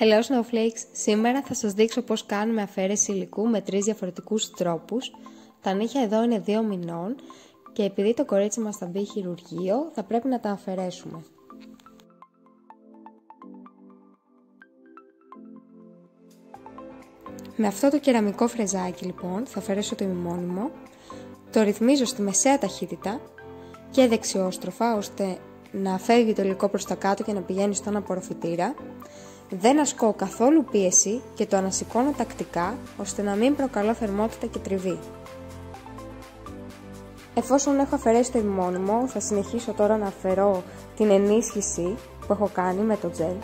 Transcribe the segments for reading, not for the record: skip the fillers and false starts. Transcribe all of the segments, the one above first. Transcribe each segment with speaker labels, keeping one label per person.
Speaker 1: Hello Snowflakes! Σήμερα θα σας δείξω πώς κάνουμε αφαίρεση υλικού με 3 διαφορετικούς τρόπους. Τα νύχια εδώ είναι 2 μηνών και επειδή το κορίτσι μας θα μπει χειρουργείο θα πρέπει να τα αφαιρέσουμε. Με αυτό το κεραμικό φρεζάκι λοιπόν θα αφαιρέσω το ημιμόνιμο, το ρυθμίζω στη μεσαία ταχύτητα και δεξιόστροφα ώστε να φεύγει το υλικό προς τα κάτω και να πηγαίνει στον απορροφητήρα. Δεν ασκώ καθόλου πίεση και το ανασηκώνω τακτικά ώστε να μην προκαλώ θερμότητα και τριβή. Εφόσον έχω αφαιρέσει το ημιμόνιμο, θα συνεχίσω τώρα να αφαιρώ την ενίσχυση που έχω κάνει με το τζελ.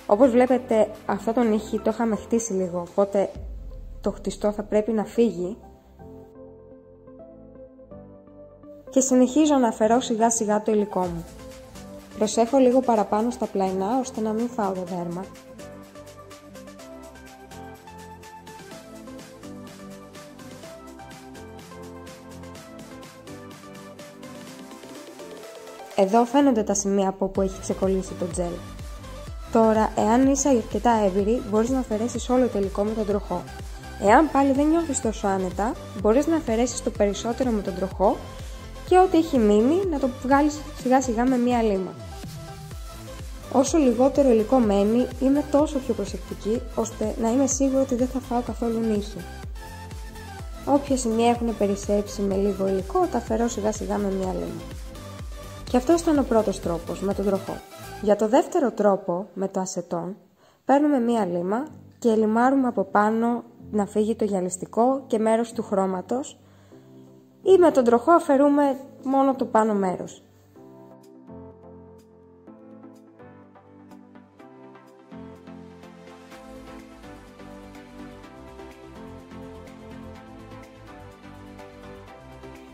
Speaker 1: Όπως βλέπετε αυτό το νύχι το είχαμε χτίσει λίγο, οπότε το χτιστό θα πρέπει να φύγει. Και συνεχίζω να αφαιρώ σιγά σιγά το υλικό μου. Προσέχω λίγο παραπάνω στα πλαϊνά ώστε να μην φάω το δέρμα. Εδώ φαίνονται τα σημεία από όπου έχει ξεκολλήσει το τζελ. Τώρα, εάν είσαι αρκετά έμπειρη, μπορείς να αφαιρέσεις όλο το υλικό με τον τροχό. Εάν πάλι δεν νιώθεις τόσο άνετα, μπορείς να αφαιρέσεις το περισσότερο με τον τροχό και ό,τι έχει μείνει να το βγάλεις σιγά σιγά με μία λίμα. Όσο λιγότερο υλικό μένει, είμαι τόσο πιο προσεκτική, ώστε να είμαι σίγουρη ότι δεν θα φάω καθόλου νύχι. Όποια σημεία έχουν περισσέψει με λίγο υλικό, τα αφαιρώ σιγά σιγά με μία λίμα. Και αυτός ήταν ο πρώτος τρόπος, με τον τροχό. Για το δεύτερο τρόπο, με το ασετόν, παίρνουμε μία λίμα και λιμάρουμε από πάνω να φύγει το γυαλιστικό και μέρος του χρώματος ή με τον τροχό αφαιρούμε μόνο το πάνω μέρος.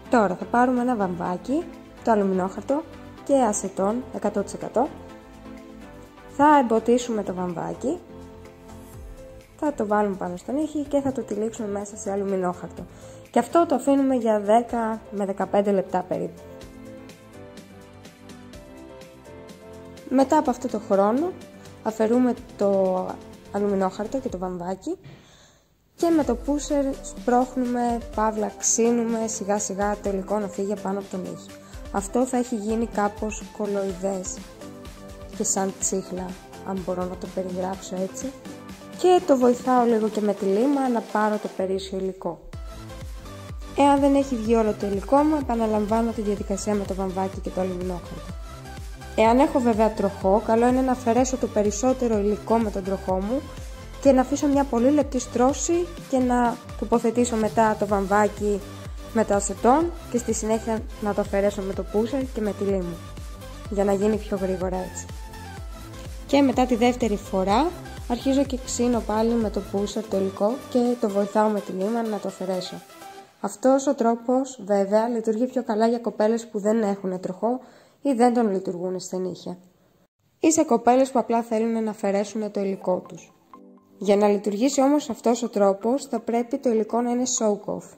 Speaker 1: Τώρα θα πάρουμε ένα βαμβάκι, το αλουμινόχαρτο και ασετόν 100%. Θα εμποτίσουμε το βαμβάκι, θα το βάλουμε πάνω στο νύχι και θα το τυλίξουμε μέσα σε αλουμινόχαρτο. Και αυτό το αφήνουμε για 10 με 15 λεπτά περίπου. Μετά από αυτό το χρόνο αφαιρούμε το αλουμινόχαρτο και το βαμβάκι και με το πούσερ σπρώχνουμε, παύλα ξύνουμε σιγά σιγά το υλικό να φύγει πάνω από το νύχι. Αυτό θα έχει γίνει κάπως κολοειδές και σαν τσίχλα, αν μπορώ να το περιγράψω έτσι. Και το βοηθάω λίγο και με τη λίμα να πάρω το περίσσιο υλικό. Εάν δεν έχει βγει όλο το υλικό μου, επαναλαμβάνω τη διαδικασία με το βαμβάκι και το αλουμινόχαρτο. Εάν έχω βέβαια τροχό, καλό είναι να αφαιρέσω το περισσότερο υλικό με τον τροχό μου και να αφήσω μια πολύ λεπτή στρώση και να τοποθετήσω μετά το βαμβάκι με το ασετόν και στη συνέχεια να το αφαιρέσω με το πούσερ και με τη λίμα, για να γίνει πιο γρήγορα έτσι. Και μετά τη δεύτερη φορά αρχίζω και ξύνω πάλι με το πούσερ το υλικό και το βοηθάω με τη λίμα να το αφαιρέσω. Αυτός ο τρόπος βέβαια λειτουργεί πιο καλά για κοπέλες που δεν έχουν τροχό ή δεν τον λειτουργούν στα νύχια. Ή σε κοπέλες που απλά θέλουν να αφαιρέσουν το υλικό τους. Για να λειτουργήσει όμως αυτός ο τρόπος θα πρέπει το υλικό να είναι soak-off.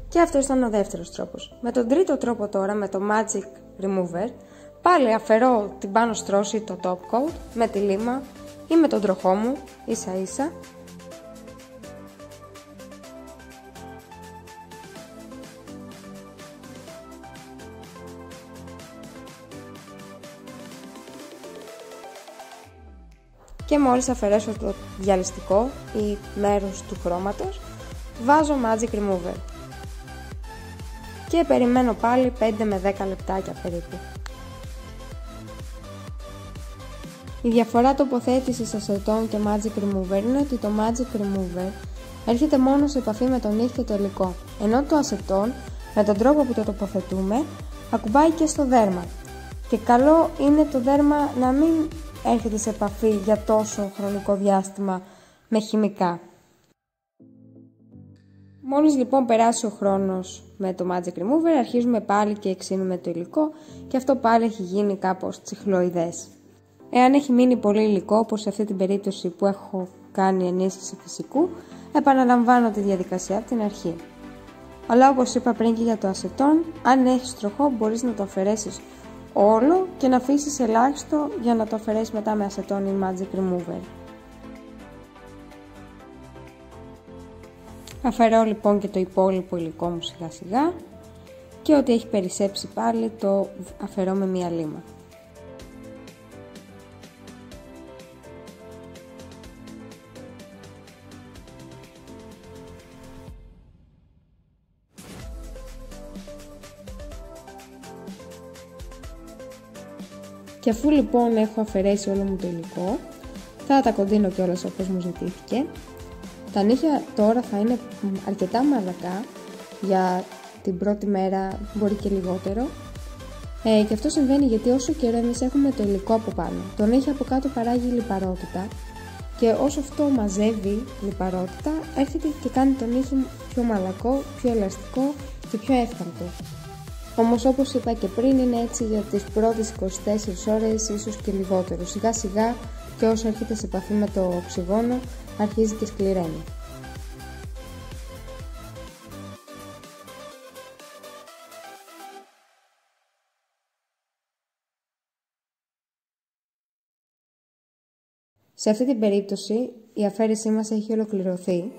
Speaker 1: Και αυτό ήταν ο δεύτερος τρόπος. Με τον τρίτο τρόπο τώρα, με το Magic Remover, πάλι αφαιρώ την πάνω στρώση, το top coat, με τη λίμα ή με τον τροχό μου, ίσα ίσα. Και μόλις αφαιρέσω το γυαλιστικό ή μέρος του χρώματος, βάζω Magic Remover. Και περιμένω πάλι 5 με 10 λεπτάκια περίπου. Η διαφορά τοποθέτησης ασετών και Magic Remover είναι ότι το Magic Remover έρχεται μόνο σε επαφή με τον νύχι και το υλικό, ενώ το ασετόν, με τον τρόπο που το τοποθετούμε, ακουμπάει και στο δέρμα. Και καλό είναι το δέρμα να μην έρχεται σε επαφή για τόσο χρονικό διάστημα με χημικά. Μόλις λοιπόν περάσει ο χρόνος με το Magic Remover, αρχίζουμε πάλι και εξύνουμε το υλικό και αυτό πάλι έχει γίνει κάπως τσιχλοειδές. Εάν έχει μείνει πολύ υλικό, όπως σε αυτή την περίπτωση που έχω κάνει ενίσχυση φυσικού, επαναλαμβάνω τη διαδικασία από την αρχή. Αλλά όπως είπα πριν και για το ασετόν, αν έχεις τροχό μπορείς να το αφαιρέσεις όλο και να αφήσεις ελάχιστο για να το αφαιρέσεις μετά με ασετόν ή Magic Remover. Αφαιρώ λοιπόν και το υπόλοιπο υλικό μου σιγά σιγά και ό,τι έχει περισσέψει πάλι το αφαιρώ με μία λίμα. Και αφού λοιπόν έχω αφαιρέσει όλο μου το υλικό, θα τα κοντίνω κιόλας όπως μου ζητήθηκε. Τα νύχια τώρα θα είναι αρκετά μαλακά για την πρώτη μέρα, μπορεί και λιγότερο. Και αυτό συμβαίνει γιατί όσο καιρό εμείς έχουμε το υλικό από πάνω, το νύχι από κάτω παράγει λιπαρότητα και όσο αυτό μαζεύει λιπαρότητα, έρχεται και κάνει το νύχι πιο μαλακό, πιο ελαστικό και πιο εύκαμπτο. Όμως όπως είπα και πριν, είναι έτσι για τις πρώτες 24 ώρες, ίσως και λιγότερο. Σιγά σιγά και όσο έρχεται σε επαφή με το οξυγόνο, αρχίζει και σκληραίνει. Σε αυτή την περίπτωση η αφαίρεσή μας έχει ολοκληρωθεί,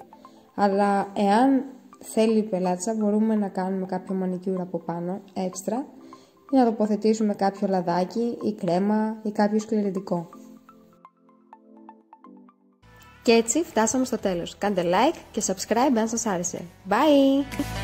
Speaker 1: αλλά εάν θέλει η πελάτσα μπορούμε να κάνουμε κάποιο μανικιούρα από πάνω έξτρα ή να τοποθετήσουμε κάποιο λαδάκι ή κρέμα ή κάποιο σκληρητικό. Και έτσι φτάσαμε στο τέλος. Κάντε like και subscribe αν σας άρεσε. Bye!